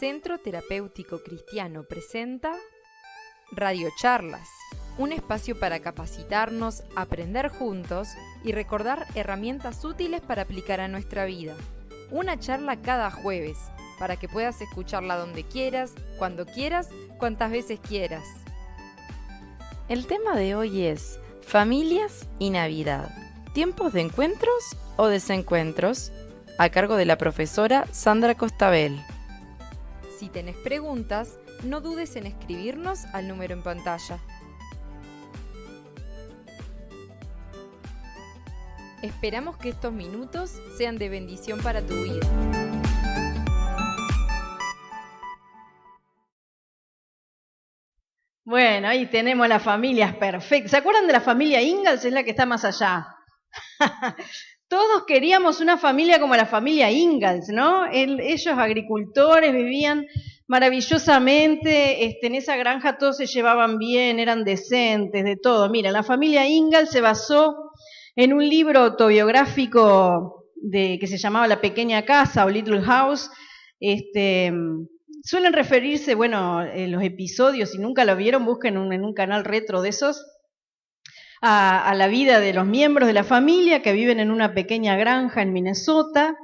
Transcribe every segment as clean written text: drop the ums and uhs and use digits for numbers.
Centro Terapéutico Cristiano presenta Radio Charlas, un espacio para capacitarnos, aprender juntos y recordar herramientas útiles para aplicar a nuestra vida. Una charla cada jueves, para que puedas escucharla donde quieras, cuantas veces quieras. El tema de hoy es familias y Navidad. ¿Tiempos de encuentros o desencuentros? A cargo de la profesora Sandra Costabel. Si tenés preguntas, no dudes en escribirnos al número en pantalla. Esperamos que estos minutos sean de bendición para tu vida. Bueno, ahí tenemos las familias perfectas. ¿Se acuerdan de la familia Ingalls? Es la que está más allá. Todos queríamos una familia como la familia Ingalls, ¿no? Ellos agricultores vivían maravillosamente, en esa granja todos se llevaban bien, eran decentes, de todo. Mira, la familia Ingalls se basó en un libro autobiográfico que se llamaba La Pequeña Casa o Little House. Suelen referirse, bueno, los episodios, si nunca lo vieron, busquen en un canal retro de esos, a la vida de los miembros de la familia que viven en una pequeña granja en Minnesota.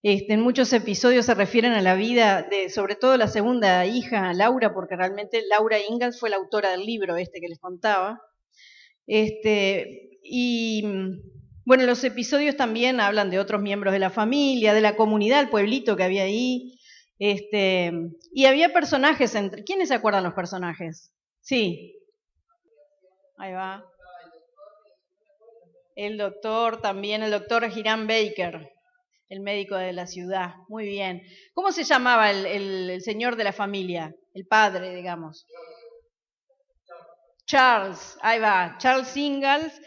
En muchos episodios se refieren a la vida de, sobre todo, la segunda hija, Laura, porque realmente Laura Ingalls fue la autora del libro que les contaba. Y bueno, los episodios también hablan de otros miembros de la familia, de la comunidad, el pueblito que había ahí. Y había personajes ¿Quiénes se acuerdan los personajes? Sí. Ahí va. El doctor Hiram Baker, el médico de la ciudad. Muy bien. ¿Cómo se llamaba el señor de la familia? El padre, digamos. Charles, ahí va. Charles Ingalls,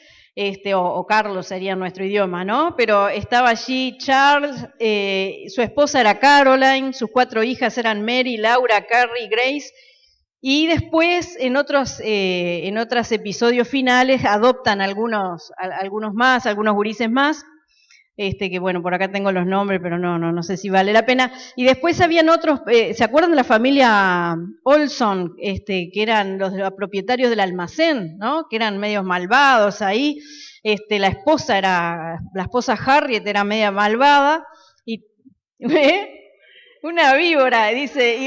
o Carlos sería en nuestro idioma, ¿no? Pero estaba allí Charles, su esposa era Caroline, sus 4 hijas eran Mary, Laura, Carrie, Grace. Y después, en otros episodios finales, adoptan algunos gurises más, que bueno, por acá tengo los nombres, pero no sé si vale la pena. Y después habían otros, ¿se acuerdan de la familia Olson, que eran los propietarios del almacén, ¿no? Que eran medios malvados ahí. La esposa Harriet era media malvada, y una víbora, dice,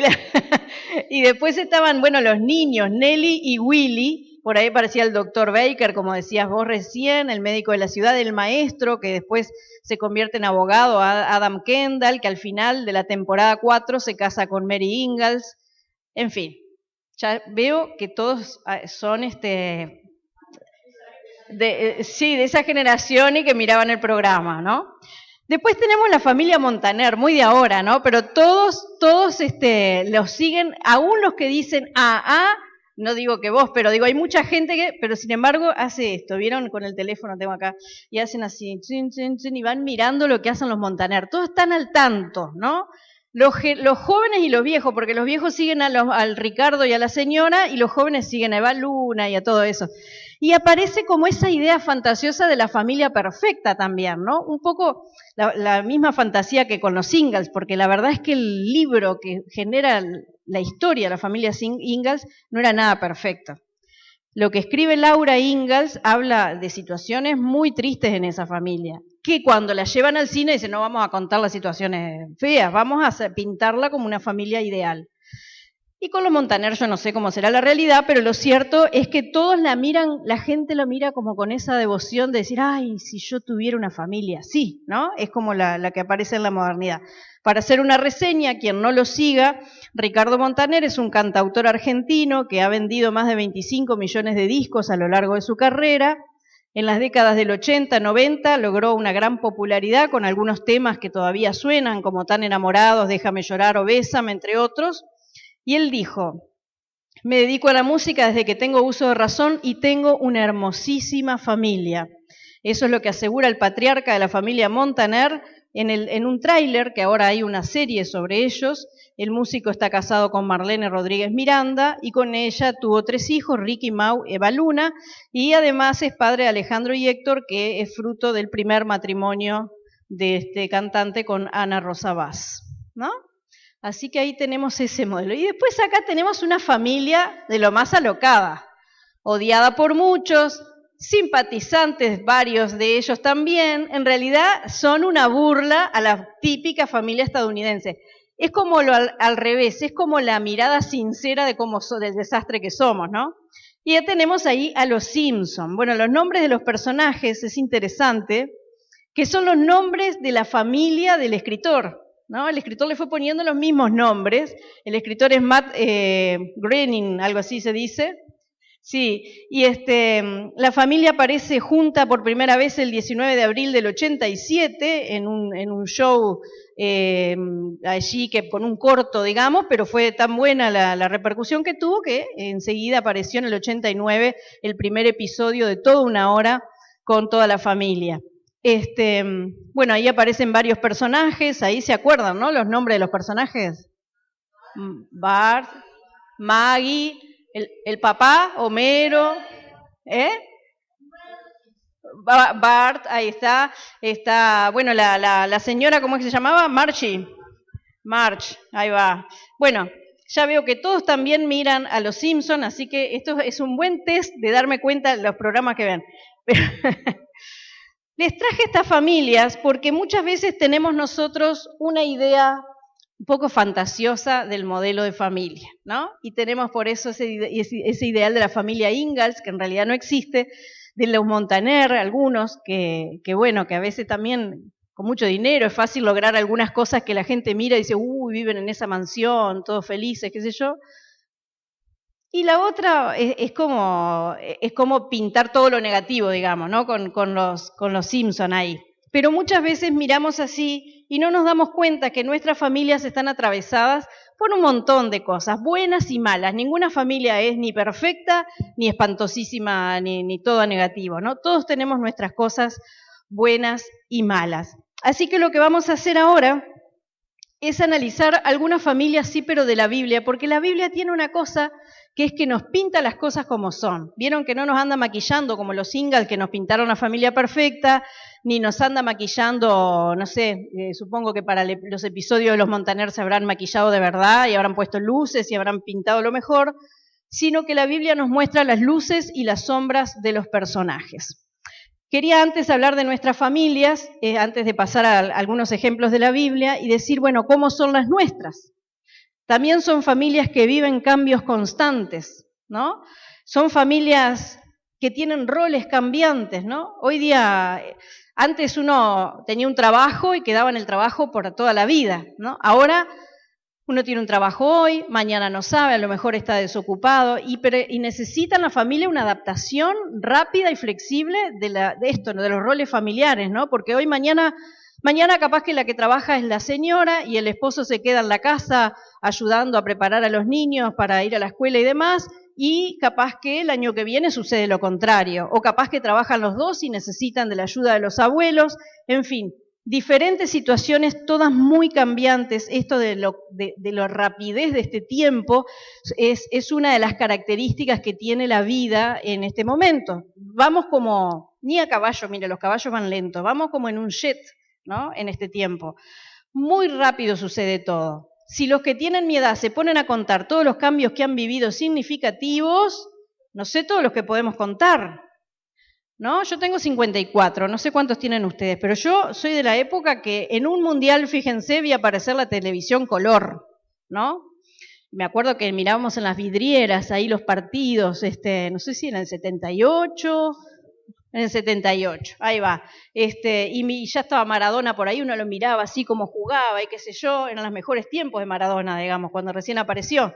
y después estaban, bueno, los niños, Nelly y Willy. Por ahí aparecía el doctor Baker, como decías vos recién, el médico de la ciudad, el maestro, que después se convierte en abogado, Adam Kendall, que al final de la temporada 4 se casa con Mary Ingalls. En fin, ya veo que todos son de esa generación y que miraban el programa, ¿no? Después tenemos la familia Montaner, muy de ahora, ¿no? Pero todos los siguen, aún los que dicen no digo que vos, pero digo, hay mucha gente pero sin embargo hace esto, ¿vieron? Con el teléfono tengo acá, y hacen así, y van mirando lo que hacen los Montaner. Todos están al tanto, ¿no? Los jóvenes y los viejos, porque los viejos siguen al Ricardo y a la señora, y los jóvenes siguen a Eva Luna y a todo eso. Y aparece como esa idea fantasiosa de la familia perfecta también, ¿no? Un poco la misma fantasía que con los Ingalls, porque la verdad es que el libro que genera la historia de la familia Ingalls no era nada perfecto. Lo que escribe Laura Ingalls habla de situaciones muy tristes en esa familia, que cuando la llevan al cine dicen, no vamos a contar las situaciones feas, vamos a pintarla como una familia ideal. Y con los Montaner yo no sé cómo será la realidad, pero lo cierto es que todos la gente lo mira como con esa devoción de decir, ay, si yo tuviera una familia así, ¿no? Es como la que aparece en la modernidad. Para hacer una reseña, quien no lo siga, Ricardo Montaner es un cantautor argentino que ha vendido más de 25 millones de discos a lo largo de su carrera. En las décadas del 80, 90 logró una gran popularidad con algunos temas que todavía suenan, como Tan enamorados, Déjame llorar o Bésame, entre otros. Y él dijo, me dedico a la música desde que tengo uso de razón y tengo una hermosísima familia. Eso es lo que asegura el patriarca de la familia Montaner en un tráiler, que ahora hay una serie sobre ellos. El músico está casado con Marlene Rodríguez Miranda y con ella tuvo 3 hijos, Ricky, Mau, Eva Luna, y además es padre de Alejandro y Héctor, que es fruto del primer matrimonio de este cantante con Ana Rosa Vaz, ¿no? Así que ahí tenemos ese modelo. Y después acá tenemos una familia de lo más alocada, odiada por muchos, simpatizantes varios de ellos también. En realidad son una burla a la típica familia estadounidense. Es como al revés, es como la mirada sincera de del desastre que somos, ¿no? Y ya tenemos ahí a los Simpson. Bueno, los nombres de los personajes es interesante, que son los nombres de la familia del escritor, ¿no? El escritor le fue poniendo los mismos nombres. El escritor es Matt Groening, algo así se dice. Sí, y la familia aparece junta por primera vez el 19 de abril del 87 en un show allí que con un corto, digamos, pero fue tan buena la repercusión que tuvo que enseguida apareció en el 89 el primer episodio de toda una hora con toda la familia. Bueno, ahí aparecen varios personajes, ahí se acuerdan, ¿no? Los nombres de los personajes. Bart, Maggie, el papá, Homero, Bart, ahí está, bueno, la señora, ¿cómo es que se llamaba? Marge, ahí va. Bueno, ya veo que todos también miran a los Simpson, así que esto es un buen test de darme cuenta de los programas que ven. Les traje estas familias porque muchas veces tenemos nosotros una idea un poco fantasiosa del modelo de familia, ¿no? Y tenemos por eso ese ideal de la familia Ingalls, que en realidad no existe, de los Montaner, algunos, que bueno, que a veces también con mucho dinero es fácil lograr algunas cosas que la gente mira y dice, uy, viven en esa mansión, todos felices, qué sé yo. Y la otra es como pintar todo lo negativo, digamos, ¿no? Con los Simpson ahí. Pero muchas veces miramos así y no nos damos cuenta que nuestras familias están atravesadas por un montón de cosas, buenas y malas. Ninguna familia es ni perfecta, ni espantosísima, ni todo negativo, ¿no? Todos tenemos nuestras cosas buenas y malas. Así que lo que vamos a hacer ahora es analizar algunas familias, sí, pero de la Biblia, porque la Biblia tiene una cosa que es que nos pinta las cosas como son. Vieron que no nos anda maquillando como los Ingalls que nos pintaron la familia perfecta, ni nos anda maquillando, no sé, supongo que para los episodios de los Montaner se habrán maquillado de verdad y habrán puesto luces y habrán pintado lo mejor, sino que la Biblia nos muestra las luces y las sombras de los personajes. Quería antes hablar de nuestras familias, antes de pasar a algunos ejemplos de la Biblia y decir, bueno, ¿cómo son las nuestras? También son familias que viven cambios constantes, ¿no? Son familias que tienen roles cambiantes, ¿no? Hoy día, antes uno tenía un trabajo y quedaba en el trabajo por toda la vida, ¿no? Ahora uno tiene un trabajo hoy, mañana no sabe, a lo mejor está desocupado y necesita en la familia una adaptación rápida y flexible de esto, ¿no? De los roles familiares, ¿no? Porque hoy, mañana capaz que la que trabaja es la señora y el esposo se queda en la casa ayudando a preparar a los niños para ir a la escuela y demás, y capaz que el año que viene sucede lo contrario, o capaz que trabajan los dos y necesitan de la ayuda de los abuelos, en fin, diferentes situaciones, todas muy cambiantes. Esto de la rapidez de este tiempo es una de las características que tiene la vida en este momento. Vamos como, ni a caballo, mire, los caballos van lentos, vamos como en un jet, ¿no? En este tiempo. Muy rápido sucede todo. Si los que tienen mi edad se ponen a contar todos los cambios que han vivido significativos, no sé todos los que podemos contar, ¿no? Yo tengo 54, no sé cuántos tienen ustedes, pero yo soy de la época que en un mundial, fíjense, vi aparecer la televisión color, ¿no? Me acuerdo que mirábamos en las vidrieras ahí los partidos, no sé si en el 78... En el 78, ahí va. Y ya estaba Maradona por ahí, uno lo miraba así como jugaba y qué sé yo, eran los mejores tiempos de Maradona, digamos, cuando recién apareció.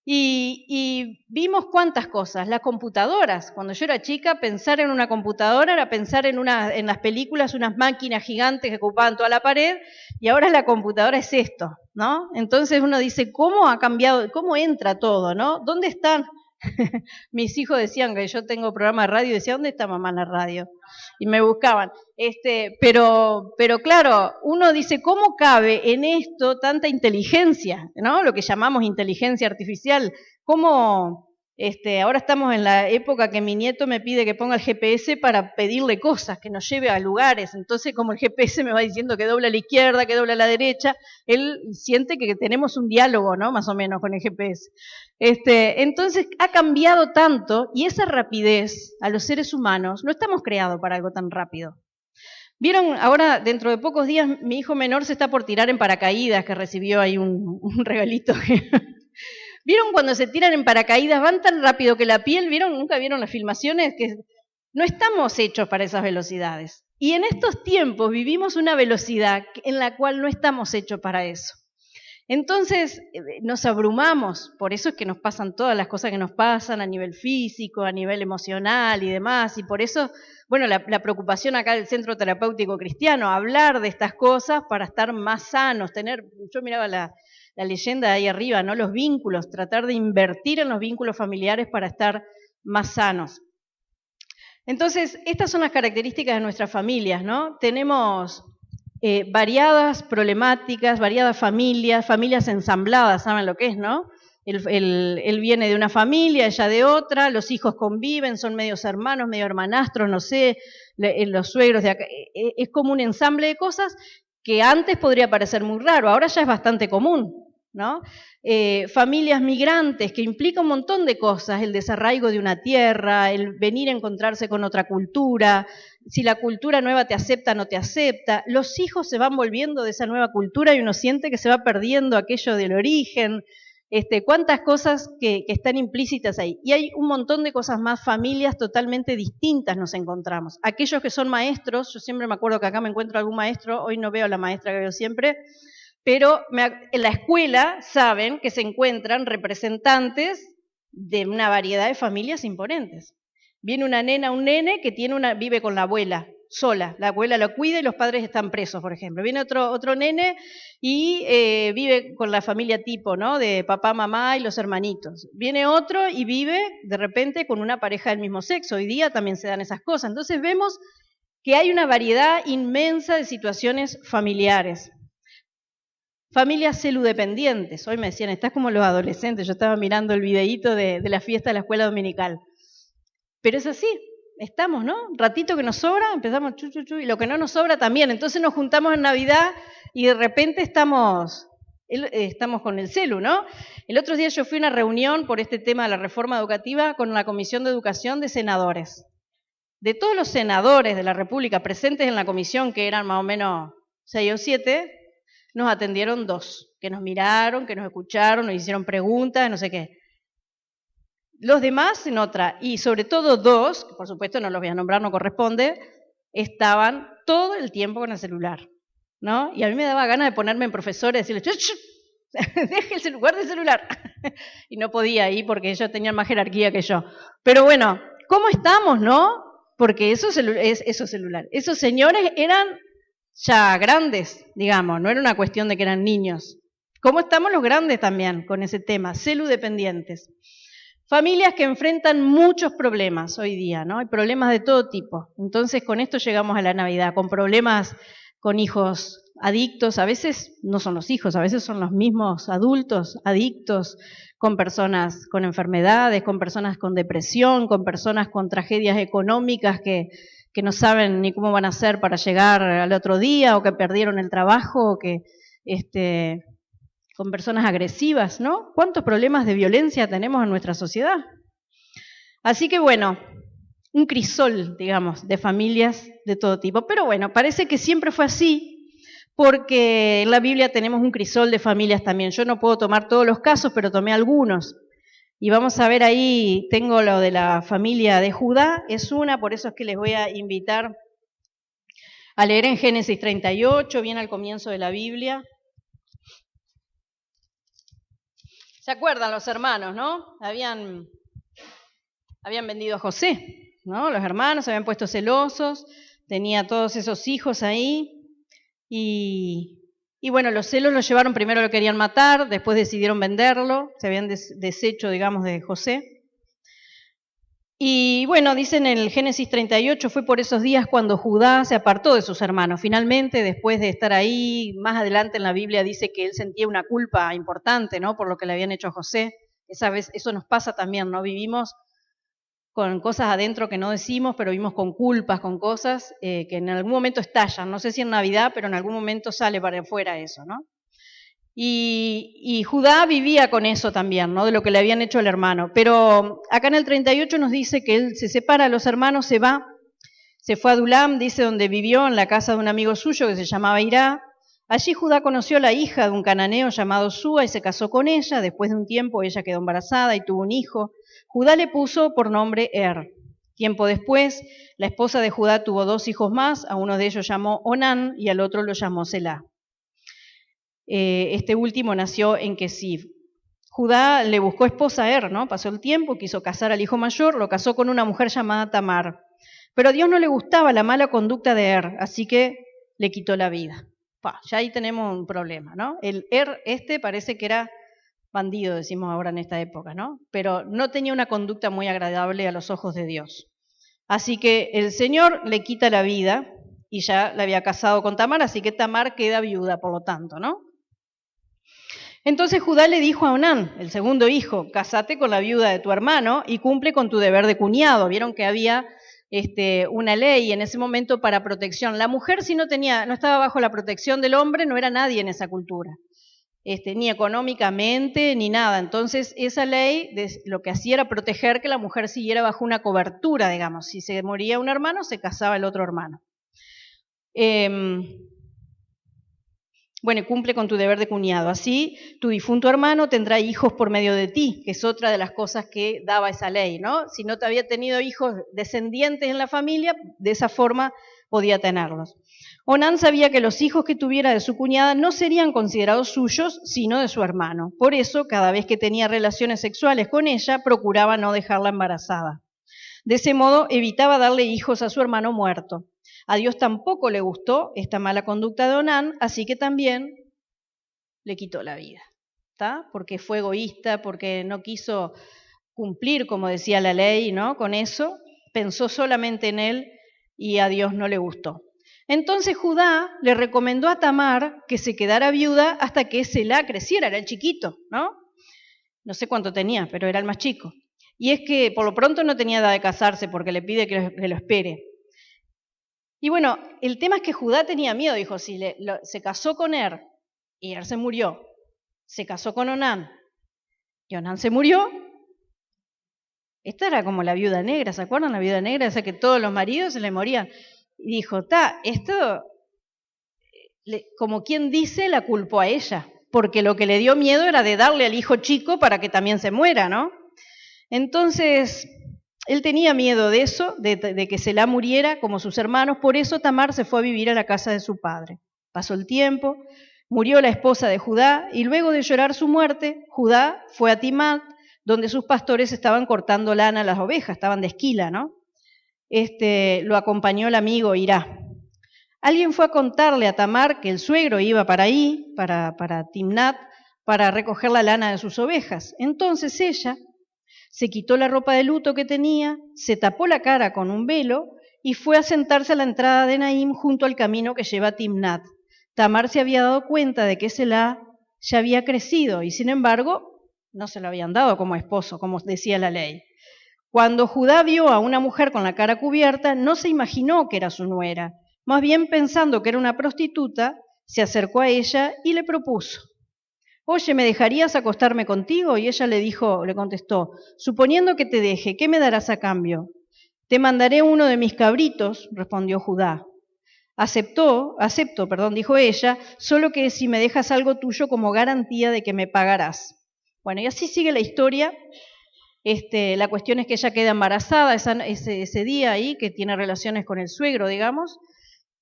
Y vimos cuántas cosas, las computadoras. Cuando yo era chica, pensar en una computadora era pensar en las películas, unas máquinas gigantes que ocupaban toda la pared, y ahora la computadora es esto, ¿no? Entonces uno dice, ¿cómo ha cambiado, cómo entra todo, ¿no? ¿Dónde están? Mis hijos decían que yo tengo programa de radio y decía, ¿dónde está mamá en la radio? Y me buscaban. Pero claro, uno dice, ¿cómo cabe en esto tanta inteligencia? ¿No? Lo que llamamos inteligencia artificial. ¿Cómo Ahora estamos en la época que mi nieto me pide que ponga el GPS para pedirle cosas, que nos lleve a lugares. Entonces, como el GPS me va diciendo que dobla a la izquierda, que dobla a la derecha, él siente que tenemos un diálogo, ¿no? Más o menos con el GPS. Entonces, ha cambiado tanto, y esa rapidez a los seres humanos, no estamos creados para algo tan rápido. Vieron, ahora, dentro de pocos días, mi hijo menor se está por tirar en paracaídas, que recibió ahí un regalito. ¿Vieron cuando se tiran en paracaídas? Van tan rápido que la piel, ¿vieron? ¿Nunca vieron las filmaciones? Que no estamos hechos para esas velocidades. Y en estos tiempos vivimos una velocidad en la cual no estamos hechos para eso. Entonces nos abrumamos, por eso es que nos pasan todas las cosas que nos pasan a nivel físico, a nivel emocional y demás, y por eso, bueno, la preocupación acá del Centro Terapéutico Cristiano, hablar de estas cosas para estar más sanos, yo miraba la leyenda de ahí arriba, ¿no? Los vínculos, tratar de invertir en los vínculos familiares para estar más sanos. Entonces, estas son las características de nuestras familias, ¿no? Tenemos variadas problemáticas, variadas familias ensambladas, ¿saben lo que es, no? Él viene de una familia, ella de otra, los hijos conviven, son medios hermanos, medio hermanastros, no sé, los suegros de acá, es como un ensamble de cosas que antes podría parecer muy raro, ahora ya es bastante común, ¿no? Familias migrantes, que implica un montón de cosas, el desarraigo de una tierra, el venir a encontrarse con otra cultura, si la cultura nueva te acepta o no te acepta, los hijos se van volviendo de esa nueva cultura y uno siente que se va perdiendo aquello del origen, cuántas cosas que están implícitas ahí. Y hay un montón de cosas más, familias totalmente distintas nos encontramos. Aquellos que son maestros, yo siempre me acuerdo que acá me encuentro algún maestro, hoy no veo a la maestra que veo siempre, pero en la escuela saben que se encuentran representantes de una variedad de familias imponentes. Viene una nena, un nene que vive con la abuela sola, la abuela lo cuida y los padres están presos, por ejemplo. Viene otro nene y vive con la familia tipo, ¿no? De papá, mamá y los hermanitos. Viene otro y vive de repente con una pareja del mismo sexo. Hoy día también se dan esas cosas. Entonces vemos que hay una variedad inmensa de situaciones familiares. Familias celudependientes. Hoy me decían, estás como los adolescentes. Yo estaba mirando el videíto de la fiesta de la escuela dominical. Pero es así, estamos, ¿no? Un ratito que nos sobra, empezamos y lo que no nos sobra también. Entonces nos juntamos en Navidad y de repente estamos con el celu, ¿no? El otro día yo fui a una reunión por este tema de la reforma educativa con la Comisión de Educación de senadores. De todos los senadores de la República presentes en la comisión, que eran más o menos 6 o 7, nos atendieron 2, que nos miraron, que nos escucharon, nos hicieron preguntas, no sé qué. Los demás en otra, y sobre todo 2, que por supuesto no los voy a nombrar, no corresponde, estaban todo el tiempo con el celular, ¿no? Y a mí me daba ganas de ponerme en profesor y decirles, deje el celular, guarde el celular. Y no podía ahí porque ellos tenían más jerarquía que yo. Pero bueno, ¿cómo estamos, no? Porque esos señores eran ya grandes, digamos, no era una cuestión de que eran niños. ¿Cómo estamos los grandes también con ese tema? Celudependientes. Familias que enfrentan muchos problemas hoy día, ¿no? Hay problemas de todo tipo. Entonces, con esto llegamos a la Navidad, con problemas con hijos adictos, a veces no son los hijos, a veces son los mismos adultos adictos, con personas con enfermedades, con personas con depresión, con personas con tragedias económicas que no saben ni cómo van a hacer para llegar al otro día, o que perdieron el trabajo, o que con personas agresivas, ¿no? ¿Cuántos problemas de violencia tenemos en nuestra sociedad? Así que bueno, un crisol, digamos, de familias de todo tipo. Pero bueno, parece que siempre fue así, porque en la Biblia tenemos un crisol de familias también. Yo no puedo tomar todos los casos, pero tomé algunos. Y vamos a ver ahí, tengo lo de la familia de Judá, es una, por eso es que les voy a invitar a leer en Génesis 38, bien al comienzo de la Biblia. ¿Se acuerdan los hermanos, no? Habían vendido a José, ¿no? Los hermanos se habían puesto celosos, tenía todos esos hijos ahí, y bueno, los celos los llevaron, primero lo querían matar, después decidieron venderlo, se habían deshecho, digamos, de José. Y bueno, dicen en el Génesis 38, fue por esos días cuando Judá se apartó de sus hermanos. Finalmente, después de estar ahí, más adelante en la Biblia dice que él sentía una culpa importante, ¿no? Por lo que le habían hecho a José, Eso nos pasa también, ¿no? Vivimos con cosas adentro que no decimos, pero vivimos con culpas, con cosas que en algún momento estallan. No sé si en Navidad, pero en algún momento sale para afuera eso, ¿no? Y Judá vivía con eso también, ¿no? De lo que le habían hecho al hermano. Pero acá en el 38 nos dice que él se separa de los hermanos, se fue a Adulam, dice, donde vivió en la casa de un amigo suyo que se llamaba Hirá. Allí Judá conoció a la hija de un cananeo llamado Súa y se casó con ella. Después de un tiempo ella quedó embarazada y tuvo un hijo. Judá le puso por nombre Tiempo después, la esposa de Judá tuvo 2 hijos más, a uno de ellos llamó Onán y al otro lo llamó Selá. Este último nació en Quesiv. Judá le buscó esposa a ¿no? Pasó el tiempo, quiso casar al hijo mayor, lo casó con una mujer llamada Tamar. Pero a Dios no le gustaba la mala conducta de así que le quitó la vida. Ya ahí tenemos un problema, ¿no? El parece que era bandido, decimos ahora en esta época, ¿no? Pero no tenía una conducta muy agradable a los ojos de Dios. Así que el Señor le quita la vida y ya la había casado con Tamar, así que Tamar queda viuda, por lo tanto, ¿no? Entonces Judá le dijo a Onán, el segundo hijo, casate con la viuda de tu hermano y cumple con tu deber de cuñado. Vieron que había una ley en ese momento para protección. La mujer si no estaba bajo la protección del hombre, no era nadie en esa cultura, ni económicamente ni nada. Entonces esa ley lo que hacía era proteger que la mujer siguiera bajo una cobertura, digamos. Si se moría un hermano, se casaba el otro hermano. Bueno, cumple con tu deber de cuñado. Así, tu difunto hermano tendrá hijos por medio de ti, que es otra de las cosas que daba esa ley, ¿no? Si no te había tenido hijos descendientes en la familia, de esa forma podía tenerlos. Onán sabía que los hijos que tuviera de su cuñada no serían considerados suyos, sino de su hermano. Por eso, cada vez que tenía relaciones sexuales con ella, procuraba no dejarla embarazada. De ese modo, evitaba darle hijos a su hermano muerto. A Dios tampoco le gustó esta mala conducta de Onán, así que también le quitó la vida, ¿está? Porque fue egoísta, porque no quiso cumplir, como decía la ley, ¿no? Con eso, pensó solamente en él y a Dios no le gustó. Entonces Judá le recomendó a Tamar que se quedara viuda hasta que Selá creciera, era el chiquito, ¿no? No sé cuánto tenía, pero era el más chico. Y es que por lo pronto no tenía edad de casarse porque le pide que lo espere. Y bueno, el tema es que Judá tenía miedo, dijo, si se casó con y se murió, se casó con Onán y Onán se murió, esta era como la viuda negra, ¿se acuerdan? La viuda negra, esa que todos los maridos se le morían. Y dijo, esto, como quien dice, la culpó a ella, porque lo que le dio miedo era de darle al hijo chico para que también se muera, ¿no? Entonces, él tenía miedo de eso, de que Selá muriera como sus hermanos, por eso Tamar se fue a vivir a la casa de su padre. Pasó el tiempo, murió la esposa de Judá, y luego de llorar su muerte, Judá fue a Timnat, donde sus pastores estaban cortando lana a las ovejas, estaban de esquila, ¿no? Lo acompañó el amigo Hirá. Alguien fue a contarle a Tamar que el suegro iba para ahí, para Timnat, para recoger la lana de sus ovejas. Entonces ella se quitó la ropa de luto que tenía, se tapó la cara con un velo y fue a sentarse a la entrada de Naim junto al camino que lleva a Timnat. Tamar se había dado cuenta de que Selá ya había crecido y sin embargo no se lo habían dado como esposo, como decía la ley. Cuando Judá vio a una mujer con la cara cubierta, no se imaginó que era su nuera. Más bien pensando que era una prostituta, se acercó a ella y le propuso: «Oye, ¿me dejarías acostarme contigo?». Y ella le contestó: «Suponiendo que te deje, ¿qué me darás a cambio?». «Te mandaré uno de mis cabritos», respondió Judá. Acepto, dijo ella, «solo que si me dejas algo tuyo como garantía de que me pagarás». Bueno, y así sigue la historia. La cuestión es que ella queda embarazada ese día ahí, que tiene relaciones con el suegro, digamos,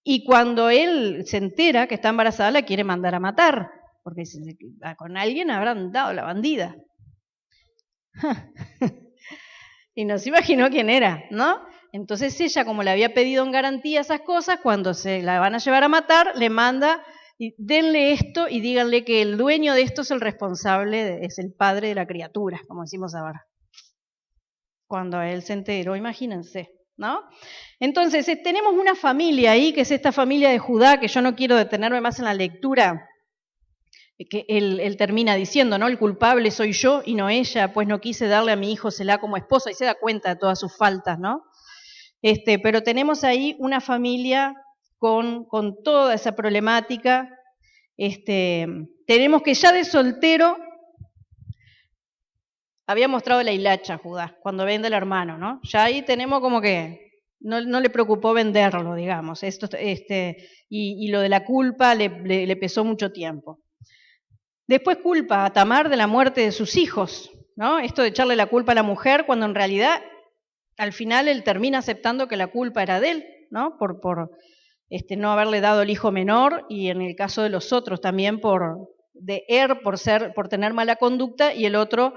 y cuando él se entera que está embarazada, la quiere mandar a matar, porque con alguien habrán dado la bandida. Y no se imaginó quién era, ¿no? Entonces ella, como le había pedido en garantía esas cosas, cuando se la van a llevar a matar, le manda: denle esto y díganle que el dueño de esto es el responsable, es el padre de la criatura, como decimos ahora. Cuando él se enteró, imagínense, ¿no? Entonces, tenemos una familia ahí, que es esta familia de Judá, que yo no quiero detenerme más en la lectura, que él termina diciendo, ¿no? El culpable soy yo y no ella, pues no quise darle a mi hijo Selá como esposa, y se da cuenta de todas sus faltas, ¿no? Pero tenemos ahí una familia con toda esa problemática. Tenemos que ya de soltero había mostrado la hilacha Judá, cuando vende el hermano, ¿no? Ya ahí tenemos como que no le preocupó venderlo, digamos. Y lo de la culpa le pesó mucho tiempo. Después culpa a Tamar de la muerte de sus hijos, ¿no? Esto de echarle la culpa a la mujer, cuando en realidad al final él termina aceptando que la culpa era de él, ¿no? Por no haberle dado el hijo menor, y en el caso de los otros también por tener mala conducta, y el otro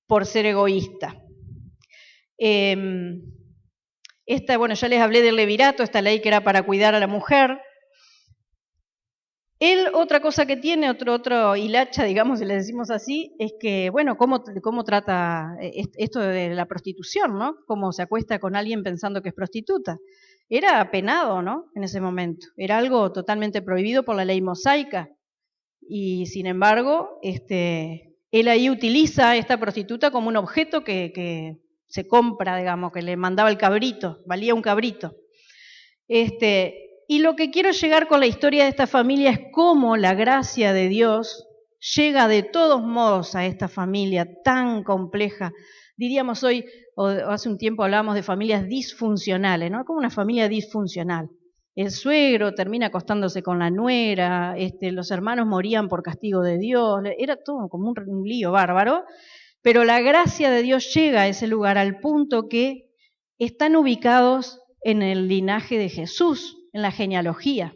por ser egoísta. Bueno, ya les hablé del levirato, esta ley que era para cuidar a la mujer. Él, otra cosa que tiene, otro hilacha, digamos, si le decimos así, es que, bueno, cómo trata esto de la prostitución, ¿no? Cómo se acuesta con alguien pensando que es prostituta. Era penado, ¿no? En ese momento. Era algo totalmente prohibido por la ley mosaica. Y, sin embargo, él ahí utiliza a esta prostituta como un objeto que se compra, digamos, que le mandaba el cabrito, valía un cabrito. Y lo que quiero llegar con la historia de esta familia es cómo la gracia de Dios llega de todos modos a esta familia tan compleja. Diríamos hoy, o hace un tiempo hablábamos de familias disfuncionales, ¿no? Como una familia disfuncional. El suegro termina acostándose con la nuera, los hermanos morían por castigo de Dios, era todo como un lío bárbaro, pero la gracia de Dios llega a ese lugar al punto que están ubicados en el linaje de Jesús, en la genealogía.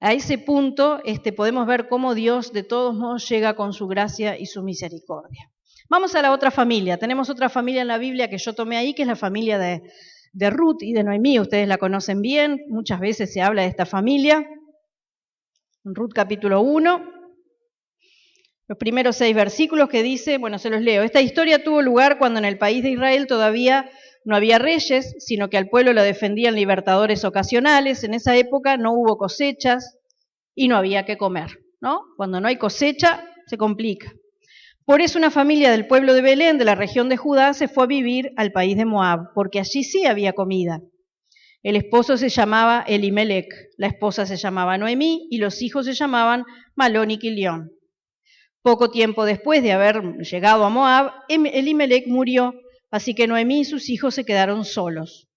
A ese punto podemos ver cómo Dios de todos modos llega con su gracia y su misericordia. Vamos a la otra familia. Tenemos otra familia en la Biblia que yo tomé ahí, que es la familia de Ruth y de Noemí. Ustedes la conocen bien, muchas veces se habla de esta familia. En Ruth capítulo 1, los primeros 6 versículos que dice, bueno, se los leo. Esta historia tuvo lugar cuando en el país de Israel todavía no había reyes, sino que al pueblo lo defendían libertadores ocasionales. En esa época no hubo cosechas y no había que comer, ¿no? Cuando no hay cosecha, se complica. Por eso una familia del pueblo de Belén, de la región de Judá, se fue a vivir al país de Moab, porque allí sí había comida. El esposo se llamaba Elimelec, la esposa se llamaba Noemí y los hijos se llamaban Malón y Quilión. Poco tiempo después de haber llegado a Moab, Elimelec murió, así que Noemí y sus hijos se quedaron solos.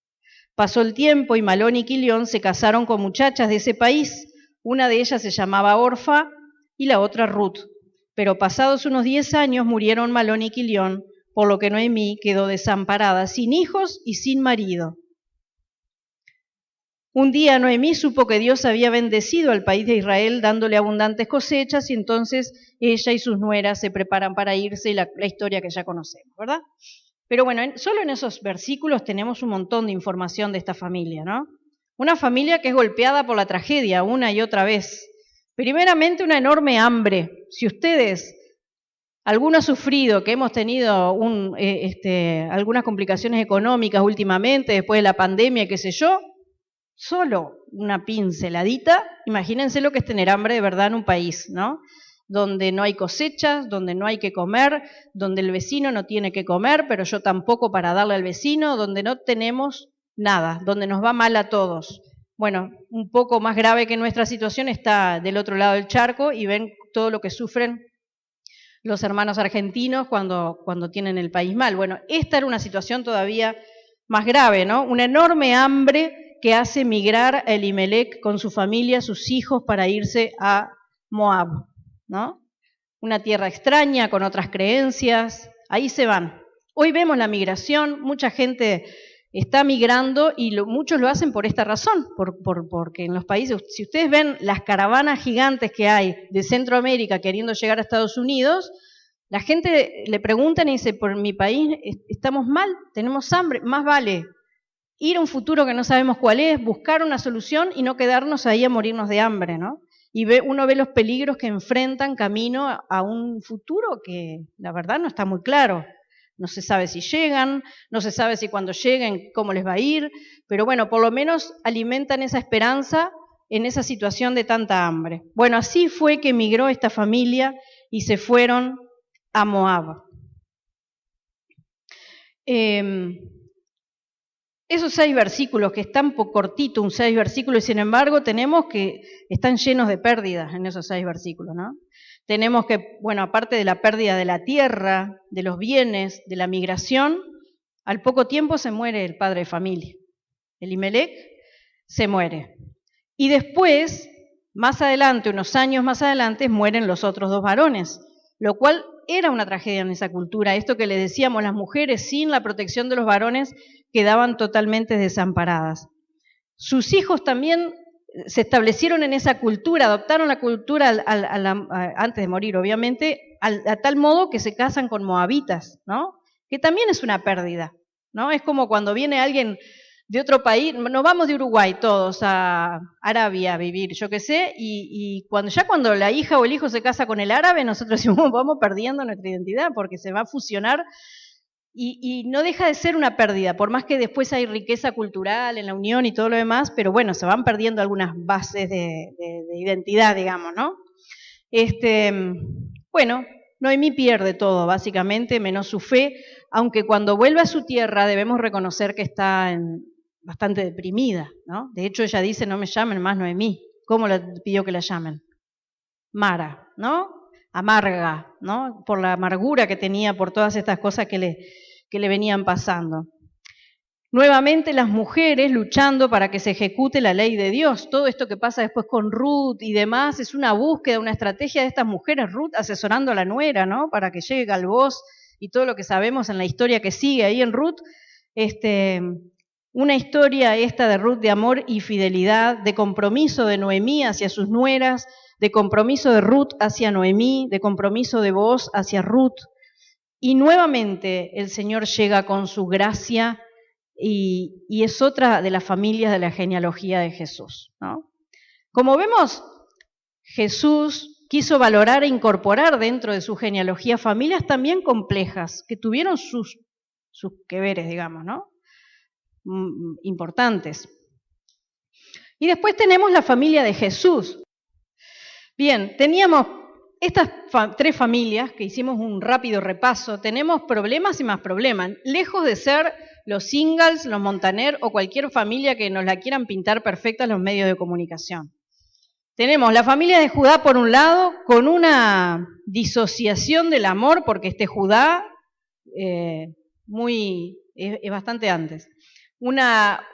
Pasó el tiempo y Malón y Quilión se casaron con muchachas de ese país. Una de ellas se llamaba Orfa y la otra Ruth. Pero pasados unos 10 años murieron Malón y Quilión, por lo que Noemí quedó desamparada, sin hijos y sin marido. Un día Noemí supo que Dios había bendecido al país de Israel dándole abundantes cosechas, y entonces ella y sus nueras se preparan para irse, y la historia que ya conocemos, ¿verdad? Pero bueno, solo en esos versículos tenemos un montón de información de esta familia, ¿no? Una familia que es golpeada por la tragedia una y otra vez. Primeramente, una enorme hambre. Si ustedes, alguno ha sufrido, que hemos tenido algunas complicaciones económicas últimamente, después de la pandemia, qué sé yo, solo una pinceladita, imagínense lo que es tener hambre de verdad en un país, ¿no? Donde no hay cosechas, donde no hay que comer, donde el vecino no tiene que comer, pero yo tampoco para darle al vecino, donde no tenemos nada, donde nos va mal a todos. Bueno, un poco más grave que nuestra situación está del otro lado del charco, y ven todo lo que sufren los hermanos argentinos cuando tienen el país mal. Bueno, esta era una situación todavía más grave, ¿no? Una enorme hambre que hace migrar a Elimelec con su familia, sus hijos, para irse a Moab, ¿no? Una tierra extraña, con otras creencias, ahí se van. Hoy vemos la migración, mucha gente está migrando y muchos lo hacen por esta razón, porque en los países, si ustedes ven las caravanas gigantes que hay de Centroamérica queriendo llegar a Estados Unidos, la gente le preguntan y dice, por mi país estamos mal, tenemos hambre, más vale ir a un futuro que no sabemos cuál es, buscar una solución y no quedarnos ahí a morirnos de hambre, ¿no? Y uno ve los peligros que enfrentan camino a un futuro que la verdad no está muy claro. No se sabe si llegan, no se sabe si cuando lleguen cómo les va a ir, pero bueno, por lo menos alimentan esa esperanza en esa situación de tanta hambre. Bueno, así fue que emigró esta familia y se fueron a Moab. Esos 6 versículos, que están cortitos, un 6 versículos, y sin embargo tenemos que están llenos de pérdidas en esos 6 versículos, ¿no? Tenemos que, bueno, aparte de la pérdida de la tierra, de los bienes, de la migración, al poco tiempo se muere el padre de familia. Elimelec se muere. Y después, más adelante, unos años más adelante, mueren los otros 2 varones, lo cual era una tragedia en esa cultura. Esto que les decíamos, las mujeres sin la protección de los varones quedaban totalmente desamparadas. Sus hijos también se establecieron en esa cultura, adoptaron la cultura antes de morir, obviamente, a tal modo que se casan con moabitas, ¿no? Que también es una pérdida, ¿no? Es como cuando viene alguien de otro país, nos vamos de Uruguay todos a Arabia a vivir, yo qué sé, y cuando la hija o el hijo se casa con el árabe, nosotros decimos, vamos perdiendo nuestra identidad porque se va a fusionar y no deja de ser una pérdida, por más que después hay riqueza cultural en la unión y todo lo demás, pero bueno, se van perdiendo algunas bases de identidad, digamos, ¿no? Bueno, Noemí pierde todo, básicamente, menos su fe, aunque cuando vuelve a su tierra debemos reconocer que está bastante deprimida, ¿no? De hecho, ella dice, no me llamen más Noemí. ¿Cómo le pidió que la llamen? Mara, ¿no? Amarga, ¿no? Por la amargura que tenía por todas estas cosas que le venían pasando. Nuevamente las mujeres luchando para que se ejecute la ley de Dios. Todo esto que pasa después con Ruth y demás es una búsqueda, una estrategia de estas mujeres, Ruth asesorando a la nuera, ¿no? Para que llegue al voz y todo lo que sabemos en la historia que sigue ahí en Ruth. Una historia esta de Ruth de amor y fidelidad, de compromiso de Noemí hacia sus nueras, de compromiso de Ruth hacia Noemí, de compromiso de Booz hacia Ruth. Y nuevamente el Señor llega con su gracia y es otra de las familias de la genealogía de Jesús, ¿no? Como vemos, Jesús quiso valorar e incorporar dentro de su genealogía familias también complejas, que tuvieron sus que veres, digamos, ¿no? Importantes. Y después tenemos la familia de Jesús. Bien, teníamos estas 3 familias, que hicimos un rápido repaso, tenemos problemas y más problemas, lejos de ser los Ingalls, los Montaner o cualquier familia que nos la quieran pintar perfecta en los medios de comunicación. Tenemos la familia de Judá por un lado, con una disociación del amor, porque Judá es bastante antes. Judá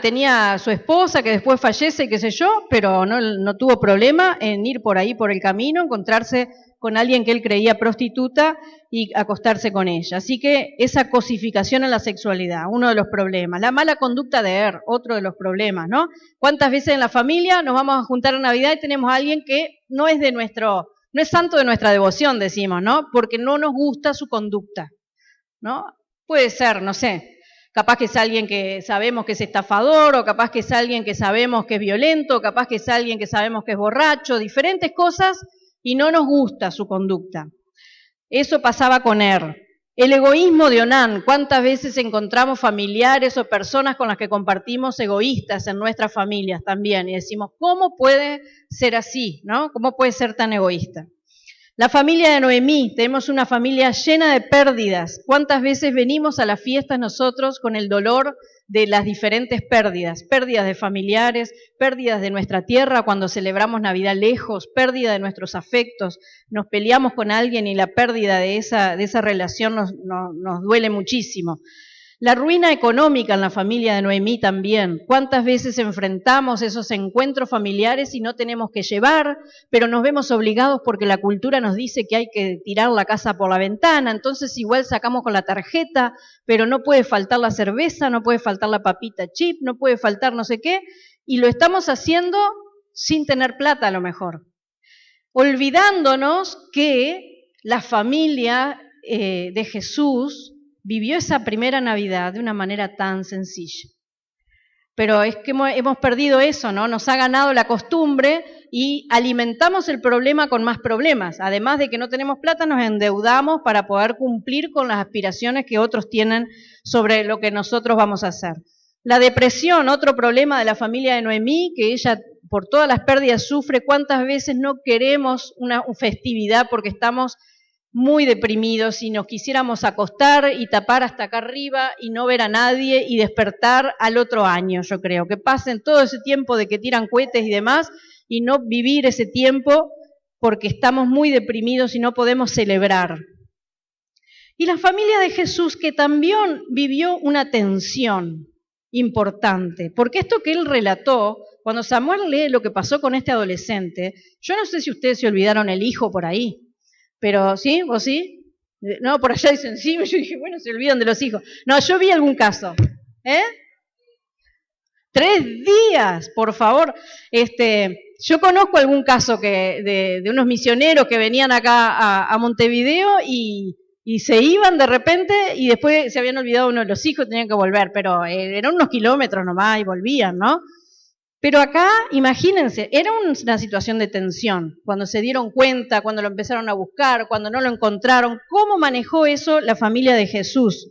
tenía su esposa que después fallece, qué sé yo, pero no tuvo problema en ir por ahí por el camino, encontrarse con alguien que él creía prostituta y acostarse con ella. Así que esa cosificación en la sexualidad, uno de los problemas. La mala conducta de otro de los problemas, ¿no? ¿Cuántas veces en la familia nos vamos a juntar en Navidad y tenemos a alguien que no es santo de nuestra devoción, decimos, ¿no? Porque no nos gusta su conducta, ¿no? Puede ser, no sé, capaz que es alguien que sabemos que es estafador, o capaz que es alguien que sabemos que es violento, o capaz que es alguien que sabemos que es borracho, diferentes cosas, y no nos gusta su conducta. Eso pasaba con El egoísmo de Onán, ¿cuántas veces encontramos familiares o personas con las que compartimos egoístas en nuestras familias también? Y decimos, ¿cómo puede ser así, no? ¿Cómo puede ser tan egoísta? La familia de Noemí, tenemos una familia llena de pérdidas. ¿Cuántas veces venimos a las fiestas nosotros con el dolor de las diferentes pérdidas? Pérdidas de familiares, pérdidas de nuestra tierra cuando celebramos Navidad lejos, pérdida de nuestros afectos, nos peleamos con alguien y la pérdida de esa relación nos duele muchísimo. La ruina económica en la familia de Noemí también. ¿Cuántas veces enfrentamos esos encuentros familiares y no tenemos que llevar, pero nos vemos obligados porque la cultura nos dice que hay que tirar la casa por la ventana, entonces igual sacamos con la tarjeta, pero no puede faltar la cerveza, no puede faltar la papita chip, no puede faltar no sé qué, y lo estamos haciendo sin tener plata a lo mejor. Olvidándonos que la familia de Jesús vivió esa primera Navidad de una manera tan sencilla. Pero es que hemos perdido eso, ¿no? Nos ha ganado la costumbre y alimentamos el problema con más problemas. Además de que no tenemos plata, nos endeudamos para poder cumplir con las aspiraciones que otros tienen sobre lo que nosotros vamos a hacer. La depresión, otro problema de la familia de Noemí, que ella por todas las pérdidas sufre. ¿Cuántas veces no queremos una festividad porque estamos muy deprimidos y nos quisiéramos acostar y tapar hasta acá arriba y no ver a nadie y despertar al otro año? Yo creo que pasen todo ese tiempo de que tiran cohetes y demás y no vivir ese tiempo porque estamos muy deprimidos y no podemos celebrar. Y la familia de Jesús, que también vivió una tensión importante, porque esto que él relató, cuando Samuel lee lo que pasó con este adolescente, yo no sé si ustedes se olvidaron el hijo por ahí, pero ¿sí? ¿Vos sí? No, por allá dicen sí, yo dije, bueno, se olvidan de los hijos. No, yo vi algún caso. 3 días, por favor. Yo conozco algún caso de unos misioneros que venían acá a Montevideo y se iban de repente y después se habían olvidado uno de los hijos, tenían que volver, pero eran unos kilómetros nomás y volvían, ¿no? Pero acá, imagínense, era una situación de tensión, cuando se dieron cuenta, cuando lo empezaron a buscar, cuando no lo encontraron. ¿Cómo manejó eso la familia de Jesús?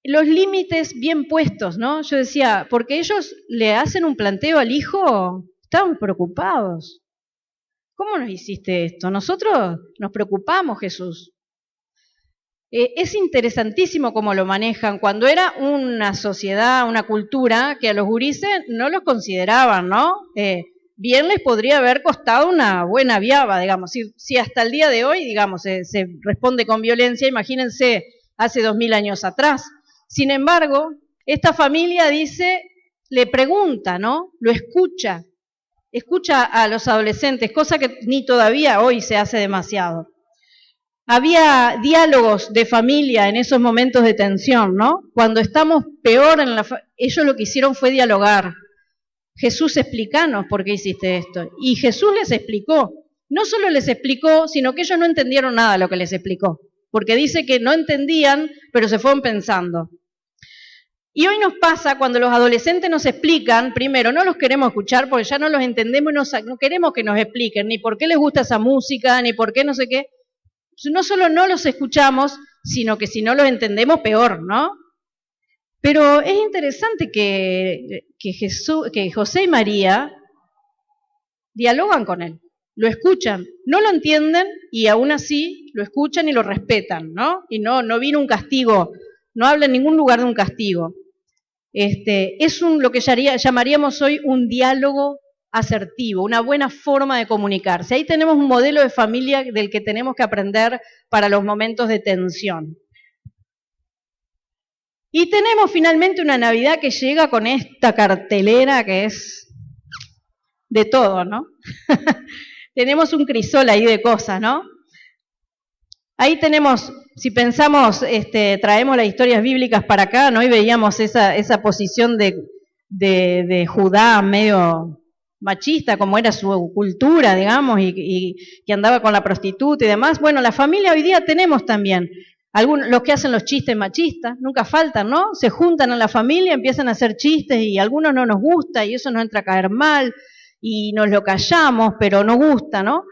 Los límites bien puestos, ¿no? Yo decía, porque ellos le hacen un planteo al hijo, estaban preocupados. ¿Cómo nos hiciste esto? Nosotros nos preocupamos, Jesús. Es interesantísimo cómo lo manejan, cuando era una sociedad, una cultura que a los gurises no los consideraban, ¿no? Bien les podría haber costado una buena viaba, digamos, si hasta el día de hoy, digamos, se responde con violencia, imagínense hace 2000 años atrás. Sin embargo, esta familia dice, le pregunta, ¿no? Lo escucha a los adolescentes, cosa que ni todavía hoy se hace demasiado. Había diálogos de familia en esos momentos de tensión, ¿no? Cuando estamos peor ellos lo que hicieron fue dialogar. Jesús, explícanos por qué hiciste esto. Y Jesús les explicó. No solo les explicó, sino que ellos no entendieron nada de lo que les explicó. Porque dice que no entendían, pero se fueron pensando. Y hoy nos pasa cuando los adolescentes nos explican, primero, no los queremos escuchar porque ya no los entendemos y no queremos que nos expliquen ni por qué les gusta esa música, ni por qué no sé qué. No solo no los escuchamos, sino que si no los entendemos, peor, ¿no? Pero es interesante que José y María dialogan con él, lo escuchan, no lo entienden y aún así lo escuchan y lo respetan, ¿no? Y no vino un castigo, no habla en ningún lugar de un castigo. Es lo que llamaríamos hoy un diálogo asertivo, una buena forma de comunicarse. Ahí tenemos un modelo de familia del que tenemos que aprender para los momentos de tensión. Y tenemos finalmente una Navidad que llega con esta cartelera que es de todo, ¿no? Tenemos un crisol ahí de cosas, ¿no? Ahí tenemos, si pensamos, traemos las historias bíblicas para acá, ¿no? Y veíamos esa posición de Judá medio machista, como era su cultura, digamos, y que andaba con la prostituta y demás. Bueno, la familia hoy día tenemos también los que hacen los chistes machistas, nunca faltan, ¿no? Se juntan en la familia, empiezan a hacer chistes y a algunos no nos gusta y eso nos entra a caer mal y nos lo callamos, pero no gusta, ¿no?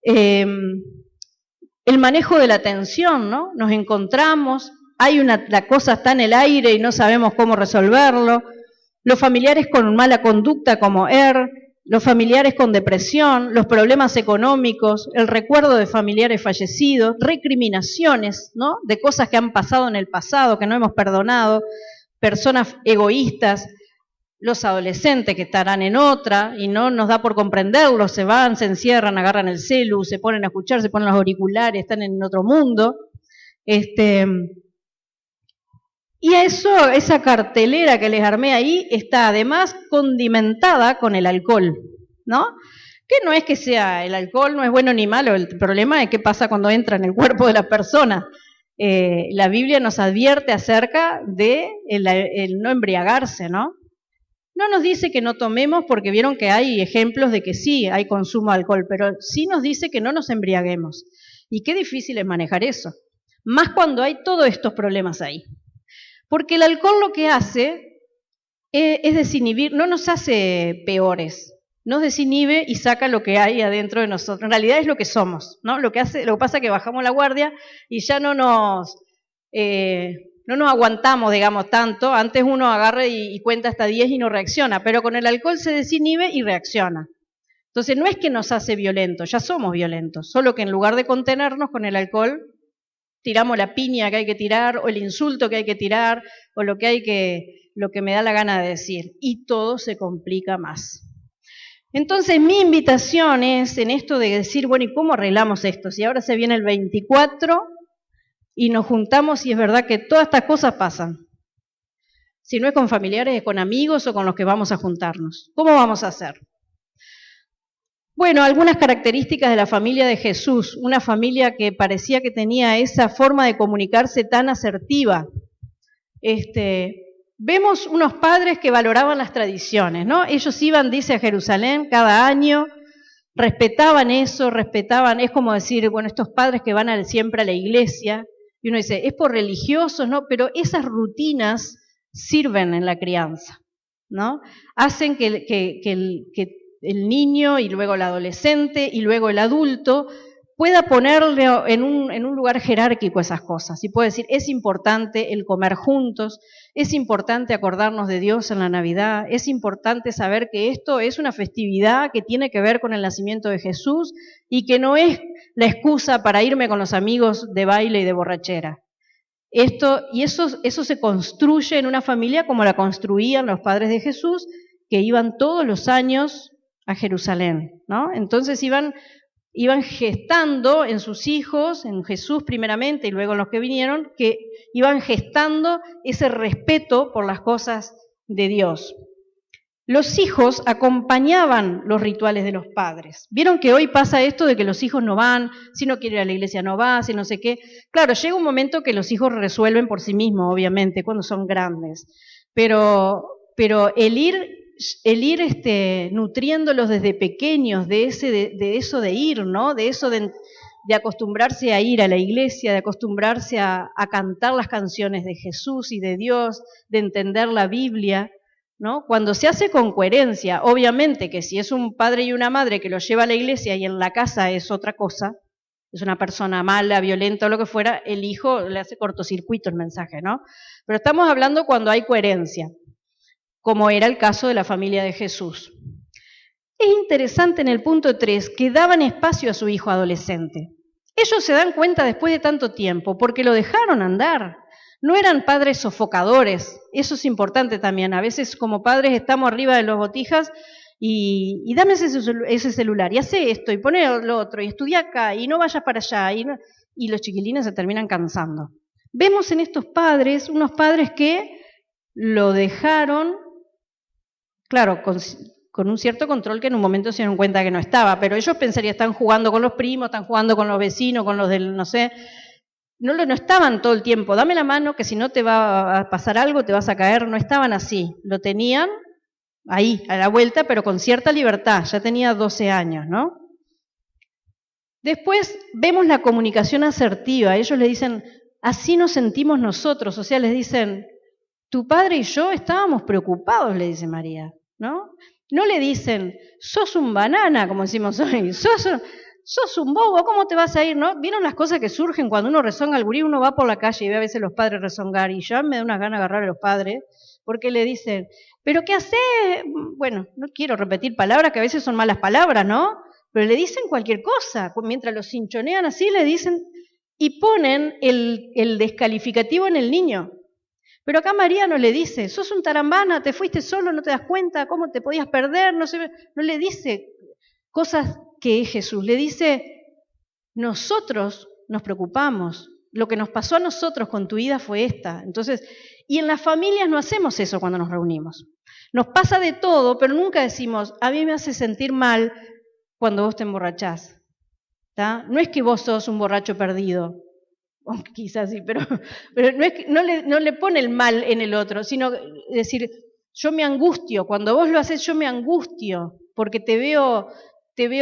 El manejo de la tensión, ¿no? Nos encontramos, la cosa está en el aire y no sabemos cómo resolverlo. Los familiares con mala conducta como los familiares con depresión, los problemas económicos, el recuerdo de familiares fallecidos, recriminaciones, ¿no? De cosas que han pasado en el pasado, que no hemos perdonado, personas egoístas, los adolescentes que estarán en otra y no nos da por comprenderlos, se van, se encierran, agarran el celu, se ponen a escuchar, se ponen los auriculares, están en otro mundo. Y esa cartelera que les armé ahí está además condimentada con el alcohol, ¿no? Que no es que sea, el alcohol no es bueno ni malo, el problema es qué pasa cuando entra en el cuerpo de la persona. La Biblia nos advierte acerca de el no embriagarse, ¿no? No nos dice que no tomemos porque vieron que hay ejemplos de que sí hay consumo de alcohol, pero sí nos dice que no nos embriaguemos. Y qué difícil es manejar eso, más cuando hay todos estos problemas ahí. Porque el alcohol lo que hace es desinhibir, no nos hace peores, nos desinhibe y saca lo que hay adentro de nosotros. En realidad es lo que somos, ¿no? Lo que pasa es que bajamos la guardia y ya no nos no nos aguantamos, digamos, tanto. Antes uno agarra y cuenta hasta 10 y no reacciona, pero con el alcohol se desinhibe y reacciona. Entonces no es que nos hace violentos, ya somos violentos, solo que en lugar de contenernos con el alcohol, tiramos la piña que hay que tirar, o el insulto que hay que tirar, o lo que me da la gana de decir, y todo se complica más. Entonces mi invitación es en esto de decir, bueno, ¿y cómo arreglamos esto? Si ahora se viene el 24 y nos juntamos y es verdad que todas estas cosas pasan. Si no es con familiares, es con amigos o con los que vamos a juntarnos. ¿Cómo vamos a hacer? Bueno, algunas características de la familia de Jesús, una familia que parecía que tenía esa forma de comunicarse tan asertiva. Vemos unos padres que valoraban las tradiciones, ¿no? Ellos iban, dice, a Jerusalén cada año, respetaban eso, es como decir, bueno, estos padres que van siempre a la iglesia, y uno dice, es por religiosos, ¿no? Pero esas rutinas sirven en la crianza, ¿no? Hacen que el niño y luego el adolescente y luego el adulto pueda ponerle en un lugar jerárquico esas cosas y puede decir, es importante el comer juntos, es importante acordarnos de Dios en la Navidad, es importante saber que esto es una festividad que tiene que ver con el nacimiento de Jesús y que no es la excusa para irme con los amigos de baile y de borrachera. Eso se construye en una familia como la construían los padres de Jesús, que iban todos los años a Jerusalén, ¿no? Entonces iban gestando en sus hijos, en Jesús primeramente y luego en los que vinieron, que iban gestando ese respeto por las cosas de Dios. Los hijos acompañaban los rituales de los padres. Vieron que hoy pasa esto de que los hijos no van, si no quiere ir a la iglesia no va, si no sé qué. Claro, llega un momento que los hijos resuelven por sí mismos, obviamente, cuando son grandes. Pero el ir nutriéndolos desde pequeños de eso de ir, ¿no? De eso de acostumbrarse a ir a la iglesia, de acostumbrarse a cantar las canciones de Jesús y de Dios, de entender la Biblia, ¿no? Cuando se hace con coherencia, obviamente que si es un padre y una madre que lo lleva a la iglesia y en la casa es otra cosa, es una persona mala, violenta o lo que fuera, el hijo le hace cortocircuito el mensaje, ¿no? Pero estamos hablando cuando hay coherencia, como era el caso de la familia de Jesús. Es interesante en el punto 3 que daban espacio a su hijo adolescente. Ellos se dan cuenta después de tanto tiempo, porque lo dejaron andar. No eran padres sofocadores, eso es importante también. A veces como padres estamos arriba de las botijas y dame ese celular, y hace esto, y pone lo otro, y estudia acá, y no vayas para allá, y los chiquilines se terminan cansando. Vemos en estos padres, unos padres que lo dejaron, claro, con un cierto control que en un momento se dieron cuenta que no estaba, pero ellos pensarían, están jugando con los primos, están jugando con los vecinos, con los del, no sé, no estaban todo el tiempo, dame la mano que si no te va a pasar algo, te vas a caer, no estaban así, lo tenían ahí, a la vuelta, pero con cierta libertad, ya tenía 12 años, ¿no? Después vemos la comunicación asertiva, ellos le dicen, así nos sentimos nosotros, o sea, les dicen, tu padre y yo estábamos preocupados, le dice María, ¿no? No le dicen, sos un banana, como decimos hoy, sos un bobo, ¿cómo te vas a ir? ¿No? ¿Vieron las cosas que surgen cuando uno rezonga al gurí? Uno va por la calle y ve a veces los padres rezongar, y ya me da unas ganas de agarrar a los padres, porque le dicen, ¿pero qué hacés? Bueno, no quiero repetir palabras que a veces son malas palabras, ¿no? Pero le dicen cualquier cosa, mientras los cinchonean así, le dicen, y ponen el descalificativo en el niño. Pero acá María no le dice, sos un tarambana, te fuiste solo, no te das cuenta, cómo te podías perder, no le dice cosas que es Jesús, le dice, nosotros nos preocupamos, lo que nos pasó a nosotros con tu vida fue esta. Entonces, y en las familias no hacemos eso cuando nos reunimos. Nos pasa de todo, pero nunca decimos, a mí me hace sentir mal cuando vos te emborrachás. ¿Tá? No es que vos sos un borracho perdido, quizás sí, pero no es que, no le pone el mal en el otro, sino decir, yo me angustio, cuando vos lo haces yo me angustio, porque te veo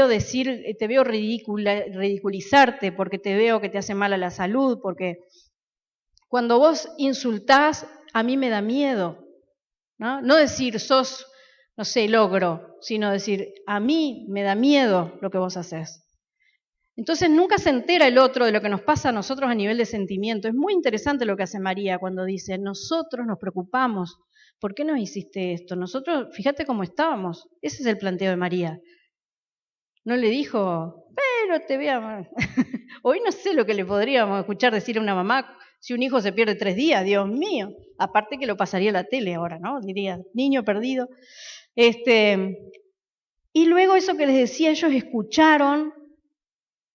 decir, te veo ridiculizarte, porque te veo que te hace mal a la salud, porque cuando vos insultás, a mí me da miedo, ¿no? No decir sos, no sé, logro, sino decir, a mí me da miedo lo que vos haces. Entonces nunca se entera el otro de lo que nos pasa a nosotros a nivel de sentimiento. Es muy interesante lo que hace María cuando dice, nosotros nos preocupamos. ¿Por qué nos hiciste esto? Nosotros, fíjate cómo estábamos. Ese es el planteo de María. No le dijo, pero te voy a... Hoy no sé lo que le podríamos escuchar decir a una mamá si un hijo se pierde 3 días, Dios mío. Aparte que lo pasaría a la tele ahora, ¿no? Diría, niño perdido. Y luego eso que les decía, ellos escucharon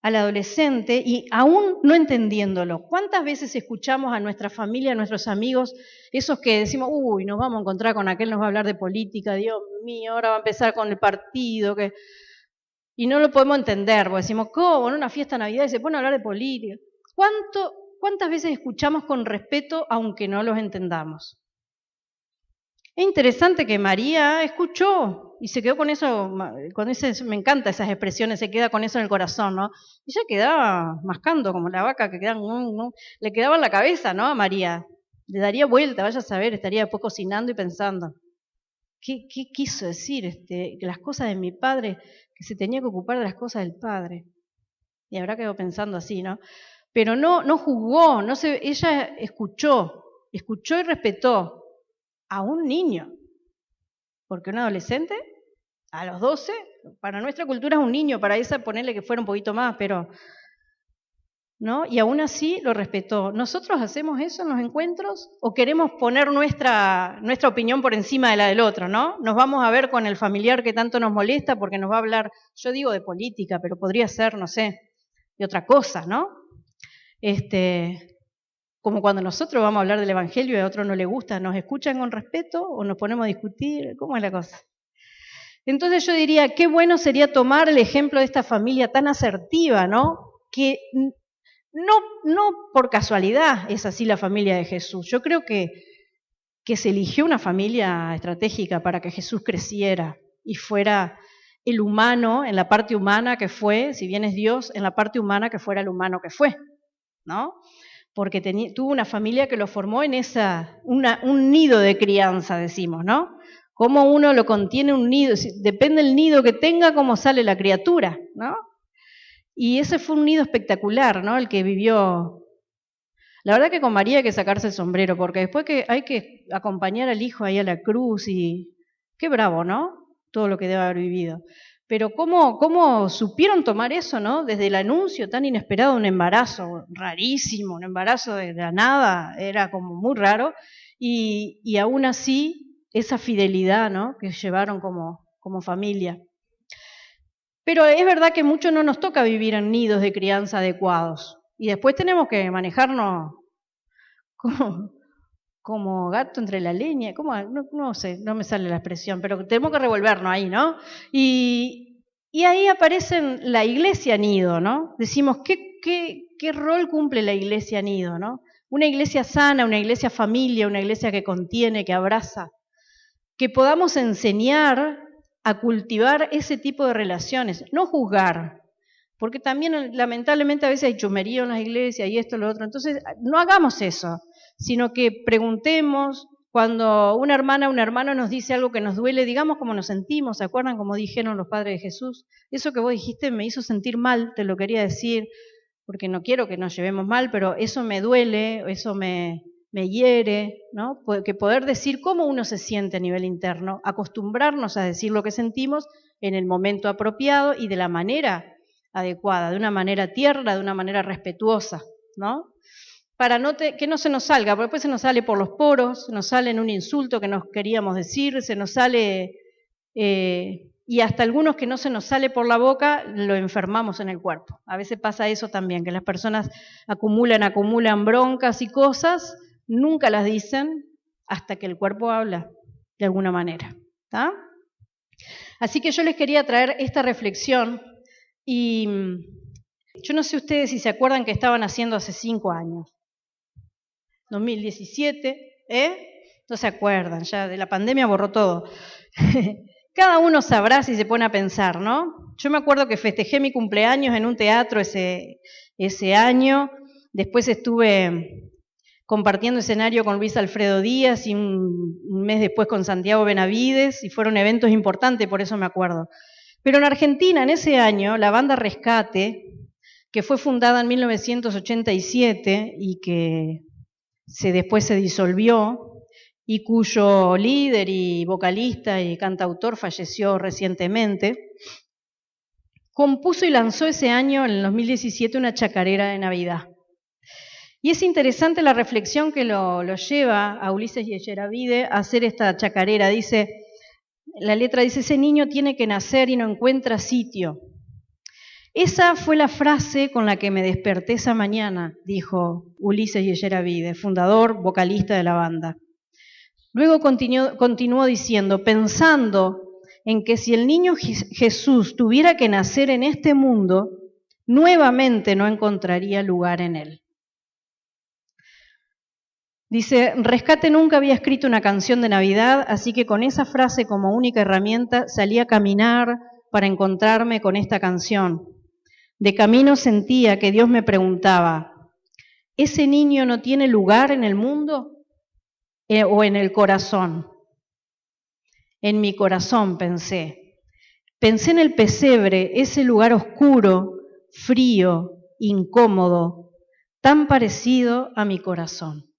al adolescente y aún no entendiéndolo. ¿Cuántas veces escuchamos a nuestra familia, a nuestros amigos, esos que decimos, uy, nos vamos a encontrar con aquel, nos va a hablar de política, Dios mío, ahora va a empezar con el partido, y no lo podemos entender, porque decimos, ¿cómo? En una fiesta de Navidad y se pone a hablar de política. ¿Cuántas veces escuchamos con respeto aunque no los entendamos? Es interesante que María escuchó y se quedó con eso, me encantan esas expresiones, se queda con eso en el corazón, ¿no? Y ella quedaba mascando como la vaca que queda, le quedaba en la cabeza, ¿no? A María. Le daría vuelta, vaya a saber, estaría después cocinando y pensando, ¿qué quiso decir? Que las cosas de mi padre, que se tenía que ocupar de las cosas del padre. Y habrá quedado pensando así, ¿no? Pero no juzgó, ella escuchó y respetó a un niño, porque un adolescente, a los 12, para nuestra cultura es un niño, para esa ponerle que fuera un poquito más, pero, ¿no? Y aún así lo respetó. ¿Nosotros hacemos eso en los encuentros o queremos poner nuestra opinión por encima de la del otro, ¿no? Nos vamos a ver con el familiar que tanto nos molesta porque nos va a hablar, yo digo de política, pero podría ser, no sé, de otra cosa, ¿no? Como cuando nosotros vamos a hablar del Evangelio y a otro no le gusta, ¿nos escuchan con respeto o nos ponemos a discutir? ¿Cómo es la cosa? Entonces yo diría, qué bueno sería tomar el ejemplo de esta familia tan asertiva, ¿no? Que no por casualidad es así la familia de Jesús. Yo creo que se eligió una familia estratégica para que Jesús creciera y fuera el humano, en la parte humana que fue, si bien es Dios, en la parte humana que fuera el humano que fue, ¿no? Porque tuvo una familia que lo formó en un nido de crianza, decimos, ¿no? Cómo uno lo contiene un nido, depende del nido que tenga, cómo sale la criatura, ¿no? Y ese fue un nido espectacular, ¿no? El que vivió. La verdad que con María hay que sacarse el sombrero, porque después que hay que acompañar al hijo ahí a la cruz y qué bravo, ¿no? Todo lo que debe haber vivido. Pero ¿cómo supieron tomar eso, ¿no? Desde el anuncio tan inesperado, un embarazo rarísimo, un embarazo de la nada, era como muy raro, y aún así esa fidelidad, ¿no? Que llevaron como familia. Pero es verdad que mucho no nos toca vivir en nidos de crianza adecuados, y después tenemos que manejarnos como gato entre la leña, no sé, no me sale la expresión, pero tenemos que revolvernos ahí, ¿no? Y ahí aparece la iglesia nido, ¿no? Decimos, ¿qué rol cumple la iglesia nido, ¿no? Una iglesia sana, una iglesia familia, una iglesia que contiene, que abraza, que podamos enseñar a cultivar ese tipo de relaciones, no juzgar, porque también lamentablemente a veces hay chumerío en las iglesias y esto, lo otro, entonces no hagamos eso, sino que preguntemos, cuando una hermana o un hermano nos dice algo que nos duele, digamos cómo nos sentimos, ¿se acuerdan cómo dijeron los padres de Jesús? Eso que vos dijiste me hizo sentir mal, te lo quería decir, porque no quiero que nos llevemos mal, pero eso me duele, eso me hiere, ¿no? Que poder decir cómo uno se siente a nivel interno, acostumbrarnos a decir lo que sentimos en el momento apropiado y de la manera adecuada, de una manera tierna, de una manera respetuosa, ¿no? Para que no se nos salga, porque después se nos sale por los poros, se nos sale en un insulto que nos queríamos decir, se nos sale, y hasta algunos que no se nos sale por la boca, lo enfermamos en el cuerpo. A veces pasa eso también, que las personas acumulan broncas y cosas, nunca las dicen hasta que el cuerpo habla, de alguna manera, ¿está? Así que yo les quería traer esta reflexión, y yo no sé ustedes si se acuerdan que estaban haciendo hace 5 años. 2017, no se acuerdan, ya de la pandemia borró todo. Cada uno sabrá si se pone a pensar, ¿no? Yo me acuerdo que festejé mi cumpleaños en un teatro ese año, después estuve compartiendo escenario con Luis Alfredo Díaz y un mes después con Santiago Benavides, y fueron eventos importantes, por eso me acuerdo. Pero en Argentina, en ese año, la banda Rescate que fue fundada en 1987 y que después se disolvió, y cuyo líder y vocalista y cantautor falleció recientemente, compuso y lanzó ese año, en el 2017, una chacarera de Navidad. Y es interesante la reflexión que lo lleva a Ulises Yeyeravide a hacer esta chacarera. La letra dice, ese niño tiene que nacer y no encuentra sitio. Esa fue la frase con la que me desperté esa mañana, dijo Ulises Yeyeravide, fundador, vocalista de la banda. Luego continuó diciendo, pensando en que si el niño Jesús tuviera que nacer en este mundo, nuevamente no encontraría lugar en él. Dice, Rescate nunca había escrito una canción de Navidad, así que con esa frase como única herramienta salí a caminar para encontrarme con esta canción. De camino sentía que Dios me preguntaba, ¿ese niño no tiene lugar en el mundo o en el corazón? En mi corazón pensé. Pensé en el pesebre, ese lugar oscuro, frío, incómodo, tan parecido a mi corazón.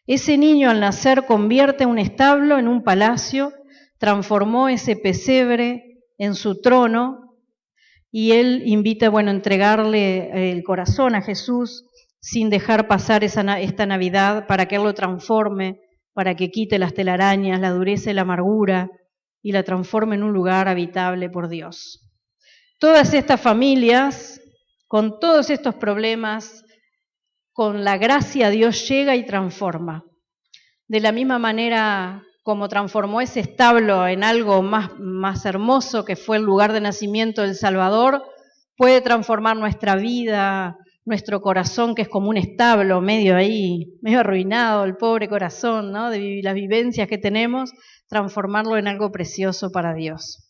Ese niño al nacer convierte un establo en un palacio, transformó ese pesebre en su trono y él invita, a entregarle el corazón a Jesús sin dejar pasar esta Navidad para que él lo transforme, para que quite las telarañas, la dureza y la amargura y la transforme en un lugar habitable por Dios. Todas estas familias, con todos estos problemas, con la gracia Dios llega y transforma. De la misma manera como transformó ese establo en algo más hermoso que fue el lugar de nacimiento del Salvador, puede transformar nuestra vida, nuestro corazón, que es como un establo medio arruinado, el pobre corazón, ¿no? De las vivencias que tenemos, transformarlo en algo precioso para Dios.